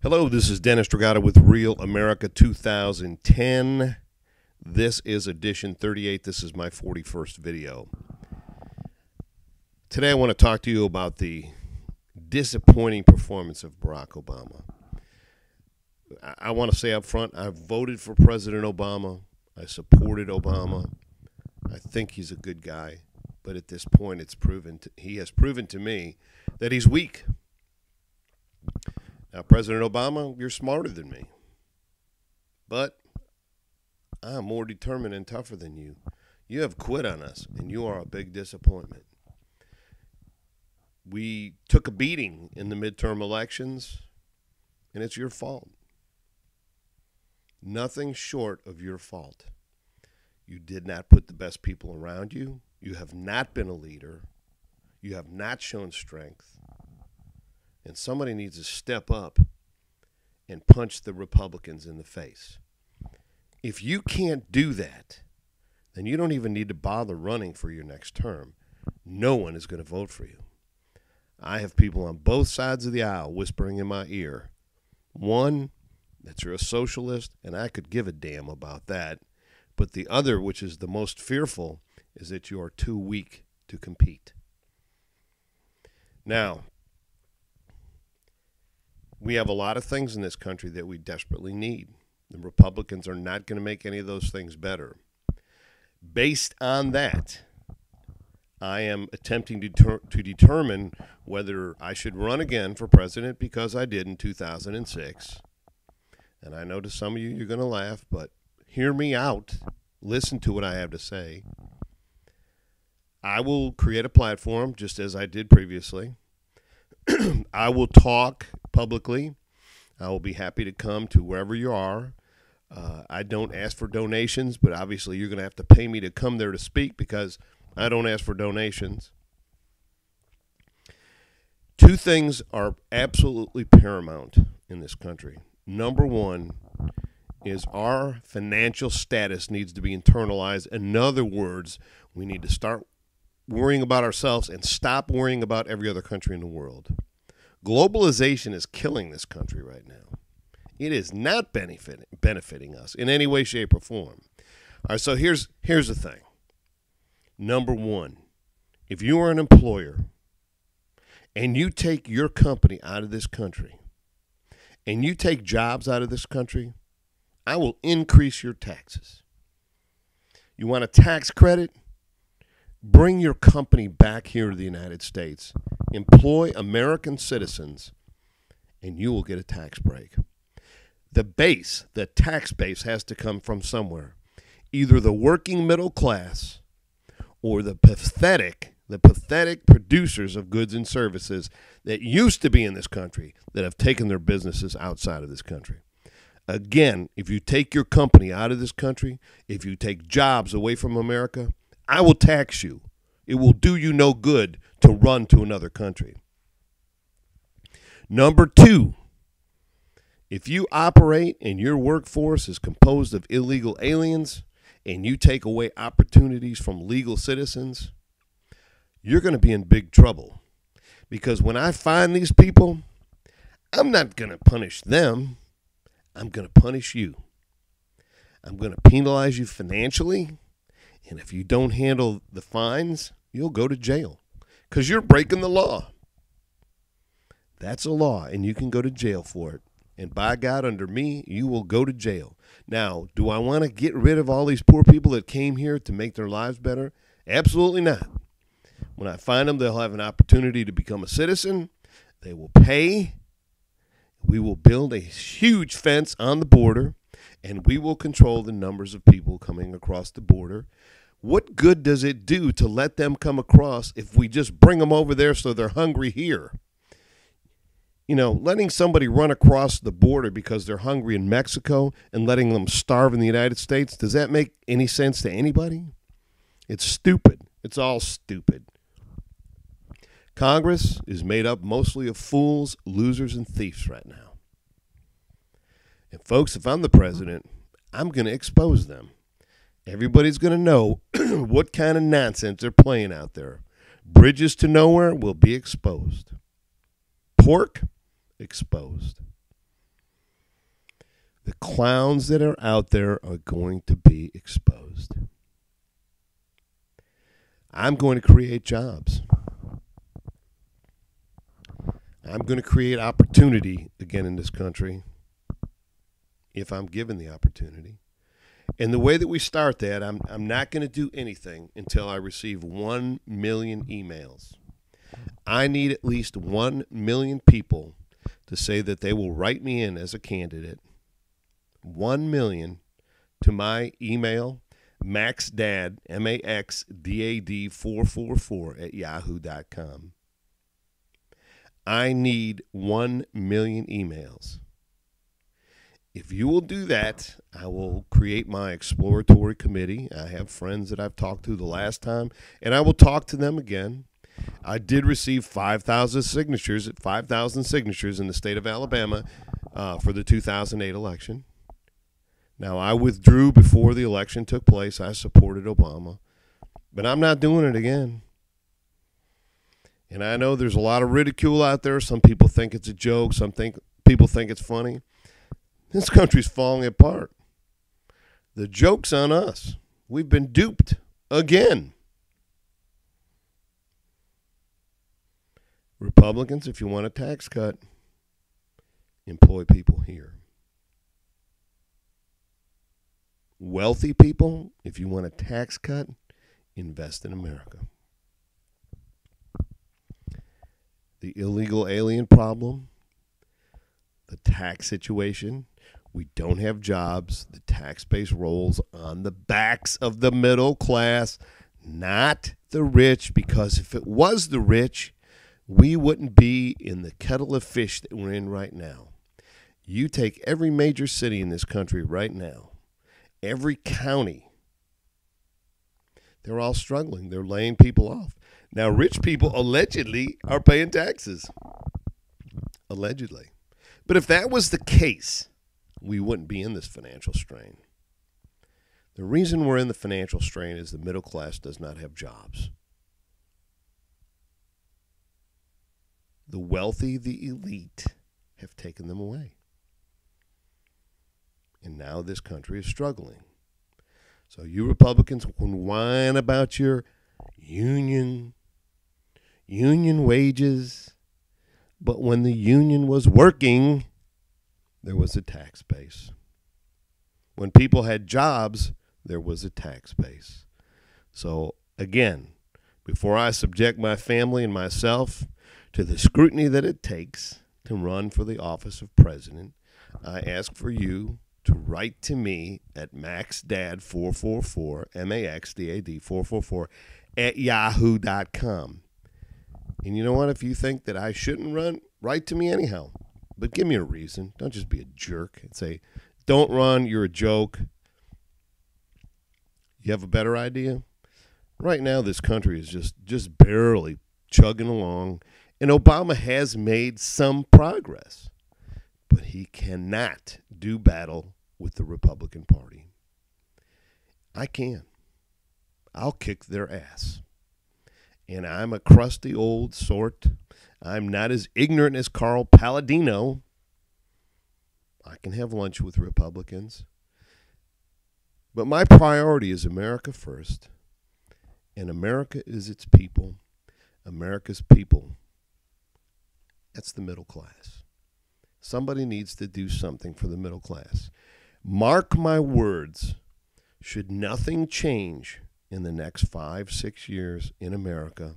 Hello, this is Dennis Dragata with Real America 2010. This is edition 38. This is my 41st video. Today I want to talk to you about the disappointing performance of Barack Obama. I want to say up front, I voted for President Obama. I supported Obama. I think he's a good guy. But at this point, he has proven to me that he's weak. Now, President Obama, you're smarter than me. But I'm more determined and tougher than you. You have quit on us, and you are a big disappointment. We took a beating in the midterm elections, and it's your fault. Nothing short of your fault. You did not put the best people around you. You have not been a leader. You have not shown strength. And somebody needs to step up and punch the Republicans in the face. If you can't do that, then you don't even need to bother running for your next term. No one is going to vote for you. I have people on both sides of the aisle whispering in my ear. One, that you're a socialist, and I could give a damn about that. But the other, which is the most fearful, is that you are too weak to compete. Now, we have a lot of things in this country that we desperately need. The Republicans are not going to make any of those things better. Based on that, I am attempting to determine whether I should run again for president, because I did in 2006. And I know to some of you, you're going to laugh, but hear me out. Listen to what I have to say. I will create a platform just as I did previously. I will talk publicly. I will be happy to come to wherever you are. I don't ask for donations, but obviously you're going to have to pay me to come there to speak, because I don't ask for donations. Two things are absolutely paramount in this country. Number one is our financial status needs to be internalized. In other words, we need to start worrying about ourselves and stop worrying about every other country in the world. Globalization is killing this country right now. It is not benefiting us in any way, shape, or form. All right, so here's the thing. Number one, if you are an employer and you take your company out of this country and you take jobs out of this country, I will increase your taxes. You want a tax credit? Bring your company back here to the United States. Employ American citizens, and you will get a tax break. The tax base has to come from somewhere. Either the working middle class or the pathetic producers of goods and services that used to be in this country that have taken their businesses outside of this country. Again, if you take your company out of this country, if you take jobs away from America, I will tax you. It will do you no good to run to another country. Number two, if you operate and your workforce is composed of illegal aliens and you take away opportunities from legal citizens, you're going to be in big trouble. Because when I find these people, I'm not going to punish them. I'm going to punish you. I'm going to penalize you financially. And if you don't handle the fines, you'll go to jail because you're breaking the law. That's a law, and you can go to jail for it. And by God, under me, you will go to jail. Now, do I want to get rid of all these poor people that came here to make their lives better? Absolutely not. When I find them, they'll have an opportunity to become a citizen. They will pay. We will build a huge fence on the border, and we will control the numbers of people coming across the border. What good does it do to let them come across if we just bring them over there so they're hungry here? You know, letting somebody run across the border because they're hungry in Mexico and letting them starve in the United States, does that make any sense to anybody? It's stupid. It's all stupid. Congress is made up mostly of fools, losers, and thieves right now. And folks, if I'm the president, I'm going to expose them. Everybody's going to know what kind of nonsense they're playing out there. Bridges to nowhere will be exposed. Pork, exposed. The clowns that are out there are going to be exposed. I'm going to create jobs. I'm going to create opportunity again in this country if I'm given the opportunity. And the way that we start that, I'm not going to do anything until I receive 1 million emails. I need at least 1 million people to say that they will write me in as a candidate. 1 million to my email, maxdad, MAXDAD 444 at yahoo.com. I need 1 million emails. If you will do that, I will create my exploratory committee. I have friends that I've talked to the last time, and I will talk to them again. I did receive 5,000 signatures in the state of Alabama for the 2008 election. Now, I withdrew before the election took place. I supported Obama, but I'm not doing it again. And I know there's a lot of ridicule out there. Some people think it's a joke. People think it's funny. This country's falling apart. The joke's on us. We've been duped again. Republicans, if you want a tax cut, employ people here. Wealthy people, if you want a tax cut, invest in America. The illegal alien problem, the tax situation, we don't have jobs. The tax base rolls on the backs of the middle class, not the rich, because if it was the rich, we wouldn't be in the kettle of fish that we're in right now. You take every major city in this country right now, every county, they're all struggling. They're laying people off. Now, rich people allegedly are paying taxes. Allegedly. But if that was the case, we wouldn't be in this financial strain. The reason we're in the financial strain is the middle class does not have jobs. The wealthy, the elite, have taken them away. And now this country is struggling. So you Republicans can whine about your union wages, but when the union was working, there was a tax base. When people had jobs, there was a tax base. So again, before I subject my family and myself to the scrutiny that it takes to run for the office of president, I ask for you to write to me at maxdad444, MAXDAD 444, at yahoo.com. And you know what? If you think that I shouldn't run, write to me anyhow. But give me a reason. Don't just be a jerk and say, don't run, you're a joke. You have a better idea? Right now, this country is just barely chugging along, and Obama has made some progress. But he cannot do battle with the Republican Party. I can. I'll kick their ass. And I'm a crusty old sort. I'm not as ignorant as Carl Palladino. I can have lunch with Republicans. But my priority is America first. And America is its people. America's people. That's the middle class. Somebody needs to do something for the middle class. Mark my words. Should nothing change in the next 5-6 years in America,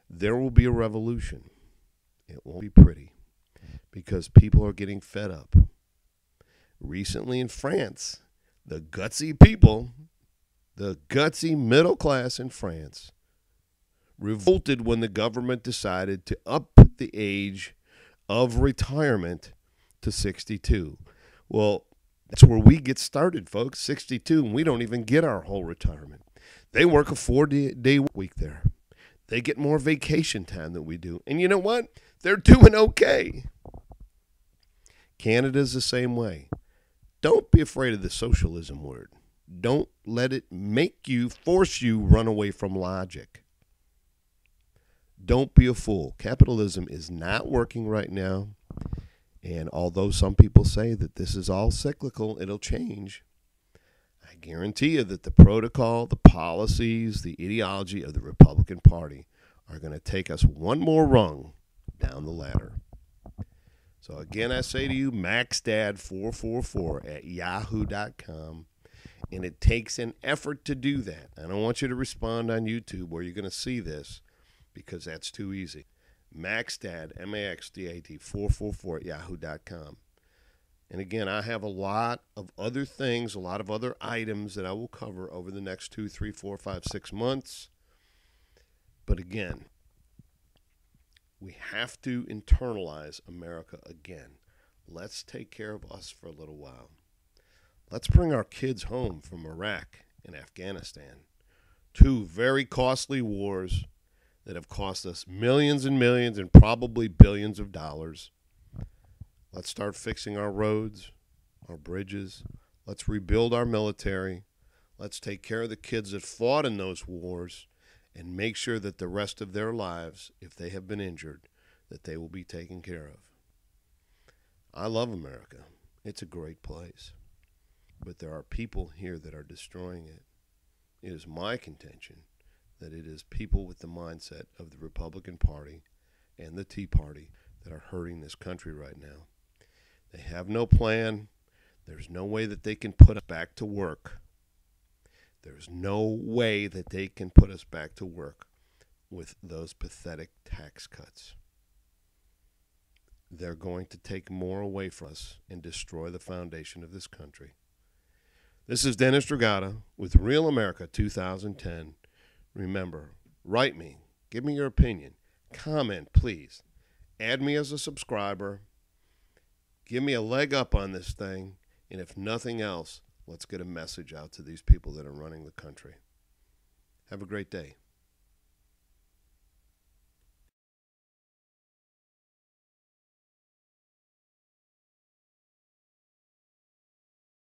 there will be a revolution. It won't be pretty because people are getting fed up. Recently in France, the gutsy people, the gutsy middle class in France, revolted when the government decided to up the age of retirement to 62. Well, that's where we get started, folks, 62, and we don't even get our whole retirement. They work a 4-day week there. They get more vacation time than we do. And you know what? They're doing okay. Canada's the same way. Don't be afraid of the socialism word. Don't let it force you run away from logic. Don't be a fool. Capitalism is not working right now. And although some people say that this is all cyclical, it'll change, I guarantee you that the protocol, the policies, the ideology of the Republican Party are going to take us one more rung down the ladder. So again, I say to you, MaxDad444 at yahoo.com. And it takes an effort to do that. I don't want you to respond on YouTube where you're going to see this because that's too easy. MaxDad, MaxDad 444 at yahoo.com. And again, I have a lot of other things, a lot of other items that I will cover over the next 2, 3, 4, 5, 6 months. But again, we have to internalize America again. Let's take care of us for a little while. Let's bring our kids home from Iraq and Afghanistan, 2 very costly wars that have cost us millions and millions and probably billions of dollars. Let's start fixing our roads, our bridges. Let's rebuild our military. Let's take care of the kids that fought in those wars and make sure that the rest of their lives, if they have been injured, that they will be taken care of. I love America. It's a great place. But there are people here that are destroying it. It is my contention that it is people with the mindset of the Republican Party and the Tea Party that are hurting this country right now. They have no plan. There's no way that they can put us back to work. There's no way that they can put us back to work with those pathetic tax cuts. They're going to take more away from us and destroy the foundation of this country. This is Dennis Dragata with Real America 2010. Remember, write me. Give me your opinion. Comment, please. Add me as a subscriber. Give me a leg up on this thing. And if nothing else, let's get a message out to these people that are running the country. Have a great day.